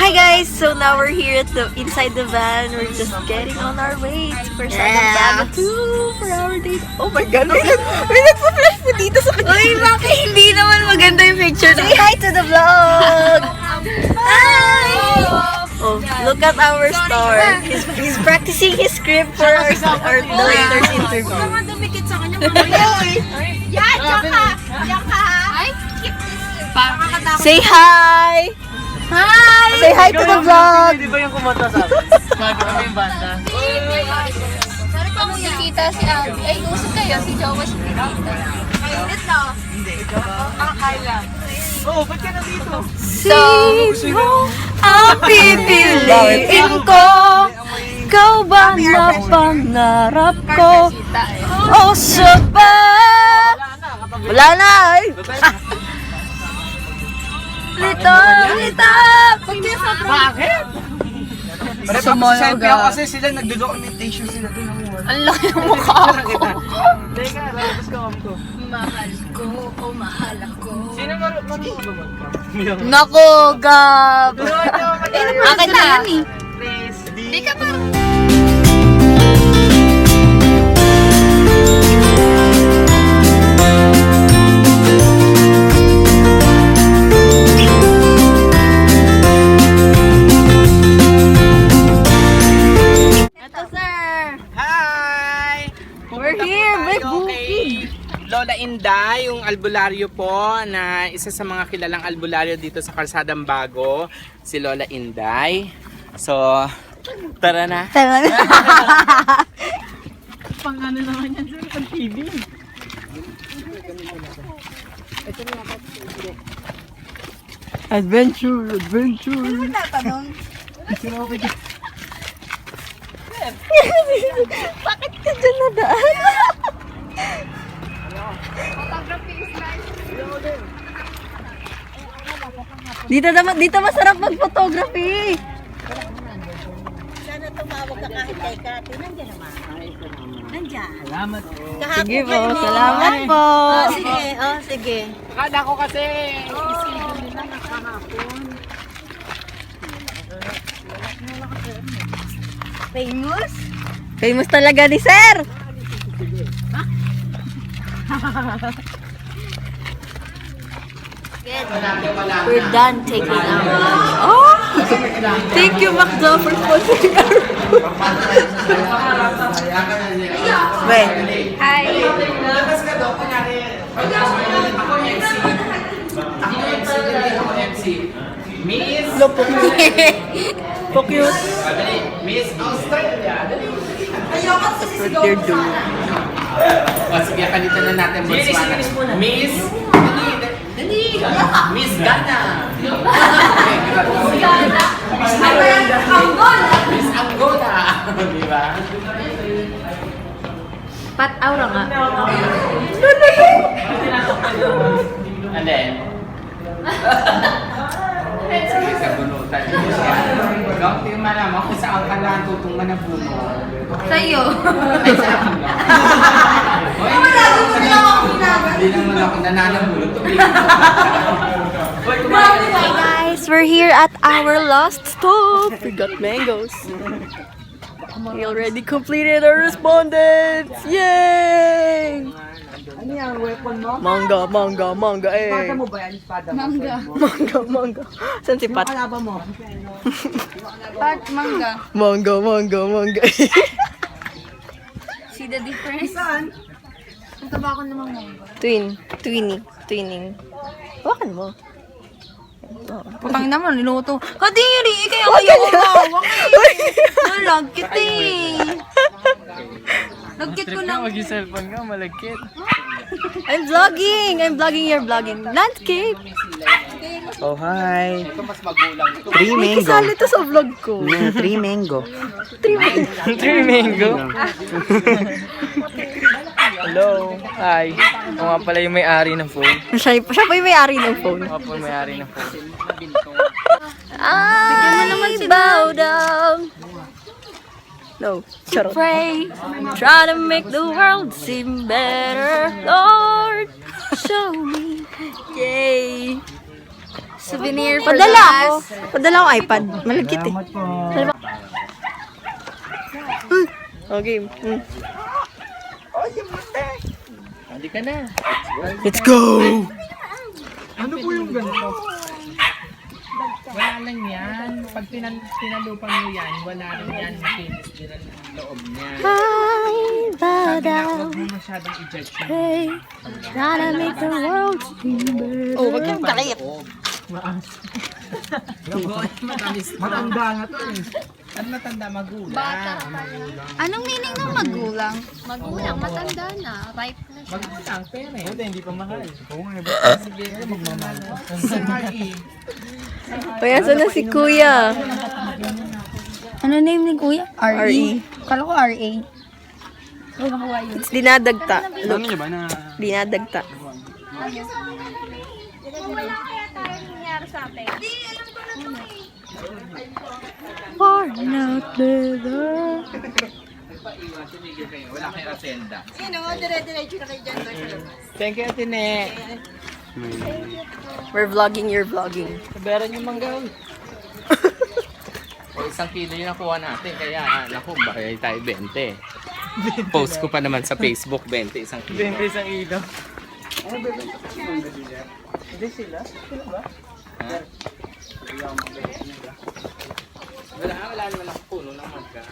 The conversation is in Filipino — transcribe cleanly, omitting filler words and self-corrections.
Hi guys! So now we're here at the inside the van. We're just getting on our way to Persada Baga 2 for our date. Oh my God! May nagpa-flash po dito sa kanya. Uy, bakit hindi naman maganda yung picture? Say hi to the vlog! Hi! Oh, look at our star. He's practicing his script for our later's interview. Tama dumikit sa kanya. Yan! Diyan ka! Diyan ka! Ay, keep this. Say hi! Hi! Say hi to the vlog! Hindi ba yung kumanta sa akin? Bago kami yung banda. Sorry pa kung nakita si Abby. Ay, usap kayo. Si Jowa si Tita. Kainit na. Hindi. Ang kaya. Oo, ba't ka nandito? Sino ang pipiliin ko? Ikaw ba na pangarap ko? O sabay? Wala na eh! Lita! Bakit? Sumayaw Ako kasi sila nagdo-documentation sila doon ng work. Ang laki ng mukha ko. Teka, lalabas ka kami ko. Mahal ko o mahal ako. Sino marunong ba mag-ka? Nako, Gab! Please. Akin na yan eh. Hindi ka parang... Ito, sir! Hi! We're here with kay Lola Inday, yung albularyo po na isa sa mga kilalang albularyo dito sa Kalsadang Bago, si Lola Inday. So, tara na. Tara na. Pang ano naman yan sir, pang TV. Adventure! Bakit ka dyan nadaan? Dito masarap mag-photography. Sana tumawag ka kahit kay Kati. Nandiyan naman. Nandiyan. Salamat. Sige po, salamat po. Sige. Akala ko kasi isipin nila nakahapon. Famous? Famous talaga ni Sir. We're done taking our lunch. Oh! Thank you, Macdo, for sponsoring our food. Wait. Hi! Labas ka daw, kunyari. Ako MC. Ako MC. Miss. Lopo. Cute. Miss Australia. What they're doing. O sige, palitan na natin Botswana. Miss. Dali. Miss Ghana. Miss Angola. Di ba? Pat aura nga. And then, sige, sa bunutan mo siya. Don't you malaman kung saan ka lang tutong manabuno. Sa'yo. Ay, sa akin lang. Hindi naman ako nananabulot. Hey guys, we're here at our last stop. We got mangoes. We already completed our respondents. Yay! Ano yan? Weapon mo? Manga, eh. Espada mo ba yan? Espada mo? Manga. Saan si Pat? Kalaban mo? Pat, mangga. Manga. See the difference? Saan? Ang taba ko namang mangga. Twinning. Hawakan mo. Putang naman, linuto. Kadiri! Kaya kayo umawak eh! Malagkit eh! Lagkit ko lang. Mag-cellphone ka, malagkit. I'm vlogging, you're vlogging. Landscape. Oh, hi. Ito mas magulang. Ito 3 May mango. kasali to sa vlog ko. 3 mango. 3 mango. Hello. Hi. Ako nga pala yung may-ari ng phone. Siya pa yung may-ari ng phone. Ako po yung may-ari ng phone. I bow down. No, charot. Pray, try to make the world seem better. Lord, show me. Yay. Souvenir for Padala the ako. Padala ako iPad. Malagkit eh. Okay. Hindi ka na. Let's go! Wala lang yan. Pag tinalupan mo yan, wala lang yan. Makinis din ang loob niya. I bow Sabi na, down. huwag mo masyadong i-judge yun. Hey, trying to make the world seem better. Oh, wag kang galit. Matanda na to eh. Ano matanda? Magulang. Anong meaning ng magulang? Magulang, matanda na. Ripe na siya. Magulang, pero eh. Hindi pa mahal. Sige, magmamahal. Sa RE. Kaya saan na si Kuya? Ano name ni Kuya? R.E. Kala ko R.A. Oh, nakuha yun. It's dinadagta. Alam niyo ba na Dinadagta. Far out there. Wala kayong asenda. Sino mo, dire-diretso na kayo dyan. Thank you, Atine. We're vlogging, you're vlogging. Sabaran yung manggaw. O 1 kilo yung nakuha natin. Kaya, naku, baka tayo 20. Post ko pa naman sa Facebook, 20, 1 kilo. 20 isang ilaw? Ha? Wala naman ako puno ng magka.